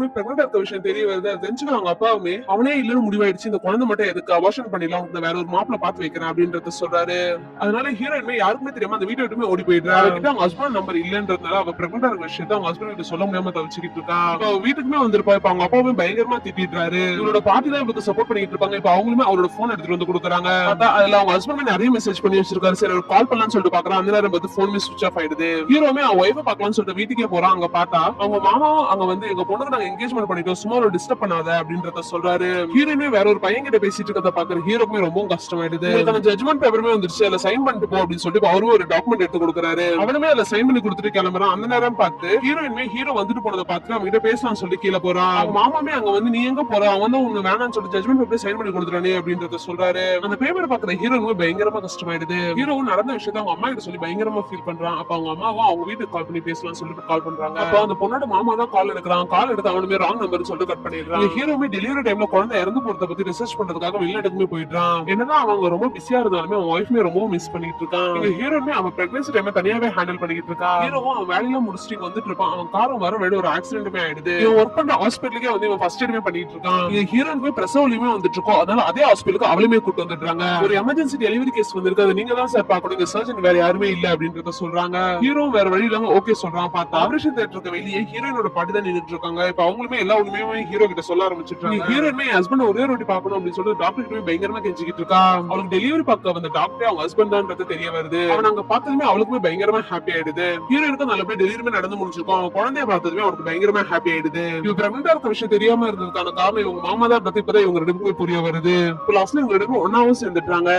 ஹீரோயினுமே பிரெக்னெண்டா இருக்க விஷயம் தெரிய வருது. அது தெரிஞ்சுக்க அவங்க அப்பாவுமே அவனே இல்லன்னு முடிவாயிடுச்சு. இந்த குழந்தை மட்டும் எதுக்கு அபார்ஷன் பண்ணிடலாம், உனக்கு வேற ஒரு மாப்பிள பாத்து வைக்கிறேன் அப்படின்றத சொல்றாரு. அதனால ஹீரோயினுமே யாருக்குமே தெரியாம அந்த வீட்டை விட்டுமே ஓடி போயிடுறா. அவகிட்ட அவங்க ஹஸ்பண்ட் நம்பர் இல்லன்றதுனால அவ பிரெக்னெண்டா இருக்க விஷயத்த அவங்க ஹஸ்பண்ட் கிட்ட சொல்ல முடியாம தவிச்சுக்கிட்டு இருக்கா. இப்ப அவ வீட்டுக்குமே வந்திருப்பா. இப்ப அவங்க அப்பாவுமே பயங்கரமா திட்டிடுறாரு. இவளோட பாட்டி தான் இவருக்கு சப்போர்ட் பண்ணிட்டு இருப்பாங்க. இப்ப அவங்களுமே அவரோட போன் எடுத்துட்டு வந்து கொடுக்குறாங்க. அதுல அவங்க ஹஸ்பண்ட் நிறைய மெசேஜ் பண்ணி வச்சிருக்காரு. சரி ஒரு கால் பண்ணலாம்னு சொல்லிட்டு பாக்குறான். அந்த நேரம் பார்த்து போன் ஸ்விட்ச் ஆஃப் ஆயிடுது. ஹீரோமே அவன் ஒய்ஃபை பார்க்கலாம்னு சொல்லிட்டு வீட்டுக்கே போறான். அங்க பார்த்தா அவங்க மாமாவும் அங்க வந்து எங்க பொண்ணுக்கு நாங்க என்கேஜ்மெண்ட் பண்ணிட்டோம், சும்மா ஒரு டிஸ்டர்ப் பண்ணாத அப்படின்றத சொல்றாரு. ஹீரோயினுமே வேற ஒரு பையன் கிட்ட பேசிட்டு இருக்கத பாக்குற ஹீரோக்குமே ரொம்ப கஷ்டமாயிடுது. உங்களுக்கு அந்த ஜட்மெண்ட் பேப்பருமே வந்துருச்சு, அதுல சைன் பண்ணிட்டு போ அப்படின்னு சொல்லிட்டு அவரும் ஒரு டாக்குமெண்ட் எடுத்து கொடுக்குறாரு. அவனுமே அதுல சைன் பண்ணி கொடுத்துட்டு கிளம்புறான். அந்த நேரம் பார்த்து ஹீரோயினுமே ஹீரோ வந்துட்டு போனதை பார்த்து அவங்க கிட்ட பேசலாம்னு சொல்லி கீழே போறான். அவங்க மாமாமே அங்க வந்து நீ எங்க போற, அவன் தான் உங்க வேணாம்னு சொல்லிட்டு ஜட்மெண்ட் பேப்பர் சைன் பண்ணி கொடுத்துறானே அப்படின்றத சொல்றாரு. அந்த பேப்பர் பாக்குற ஹீரோயினுமே பயங்கரமா கஷ்டமாயிடுது. ஹீரோவும் நடந்த விஷயத்த அவங்க அம்மா கிட்ட சொல்லி பயங்கரமா ஃபீல் பண்றான். அப்ப அவங்க அம்மாவும் அவங்க வீட்டுக்கு கால் பண்ணி பேசலாம்னு சொல்லிட்டு கால் பண்றாங்க. அப்ப அந்த பொண்ணோட மாமா தான் கால் எடுக்கிறான். கால் எடுத்து அவனுமே ராங் நம்பர் சொல்லிட்டு கட் பண்ணிடுறான். ஹீரோமே டெலிவரி டைம்ல குழந்தை இறந்து போறத பத்தி ரிசர்ச் பண்றதுக்காக வெளிநாட்டுக்குமே போயிடுறான். என்னதான் அவங்க ரொம்ப பிஸியா இருந்தாலுமே அவன் ஒய்ஃப்மே ரொம்ப மிஸ் பண்ணிட்டு இருக்கான். ஹீரோமே அவன் பிரெக்னன்சி டைம் தனியாவே ஹேண்டில் பண்ணிட்டு இருக்கா. ஹீரோவும் அவன் வேலையில முடிச்சுட்டு வந்துட்டு இருப்பான். அவன் காரம் வர வேண்டிய ஒரு ஆக்சிடென்ட்மே ஆயிடுது. இவன் ஒர்க் பண்ற ஹாஸ்பிட்டலுக்கே வந்து இவன் ஃபர்ஸ்ட் எய்டுமே பண்ணிட்டு இருக்கான். ஹீரோனுமே பிரசவலியுமே வந்துட்டு இருக்கோம். அதனால அதே ஹாஸ்பிட்டலுக்கு அவளுமே கூட்டு வந்துடுறாங்க. ஒரு எமர்ஜென்சி டெலிவரி கேஸ் வந்திருக்கு, அது நீங்க தான் சார் பாக்கணும், சர்ஜன் வேற யாருமே இல்ல அப்படின்றத சொல்றாங்க. ஹீரோ வேற வழி இல்லாம ஓகே சொல்றான். பார்த்தா ஆபரேஷன் தியேட்டருக்கு வெளியே ஹீரோயினோட பாட்டி தான் நின்னுட்டு இருக்காங்க. இப்ப அவங்களுமே எல்லா உண்மையுமே ஹீரோ கிட்ட சொல்ல ஆரம்பிச்சிட்டாங்க. ஹீரோயினுமே ஹஸ்பண்ட் ஒரே ஒரு வாட்டி பார்க்கணும் அப்படின்னு சொல்லிட்டு டாக்டர் கிட்ட பயங்கரமா கெஞ்சிக்கிட்டு இருக்கா. அவளுக்கு டெலிவரி பார்க்க வந்த டாக்டரே அவங்க ஹஸ்பண்ட் தான்றது தெரிய வருது. அவன் அங்க பார்த்ததுமே அவளுக்குமே பயங்கரமா ஹாப்பி ஆயிடுது. ஹீரோயினுக்கு நல்லபடியா டெலிவரி நடந்து முடிச்சிருக்கும். அவன் குழந்தைய பார்த்ததுமே அவனுக்கு பயங்கரமா ஹாப்பி ஆயிடுது. இவங்க பிரெக்னெண்டா இருக்க விஷயம் தெரியாம இருந்ததுக்கான காரணம் இவங்க மாமா தான். இப்பதான் இவங்க ரெண்டு பேருமே புரிய வருது. லாஸ்ட்ல இவங்க ரெண்டு பேரும் ஒன்னாவும் சேர்ந்துட்டாங்க.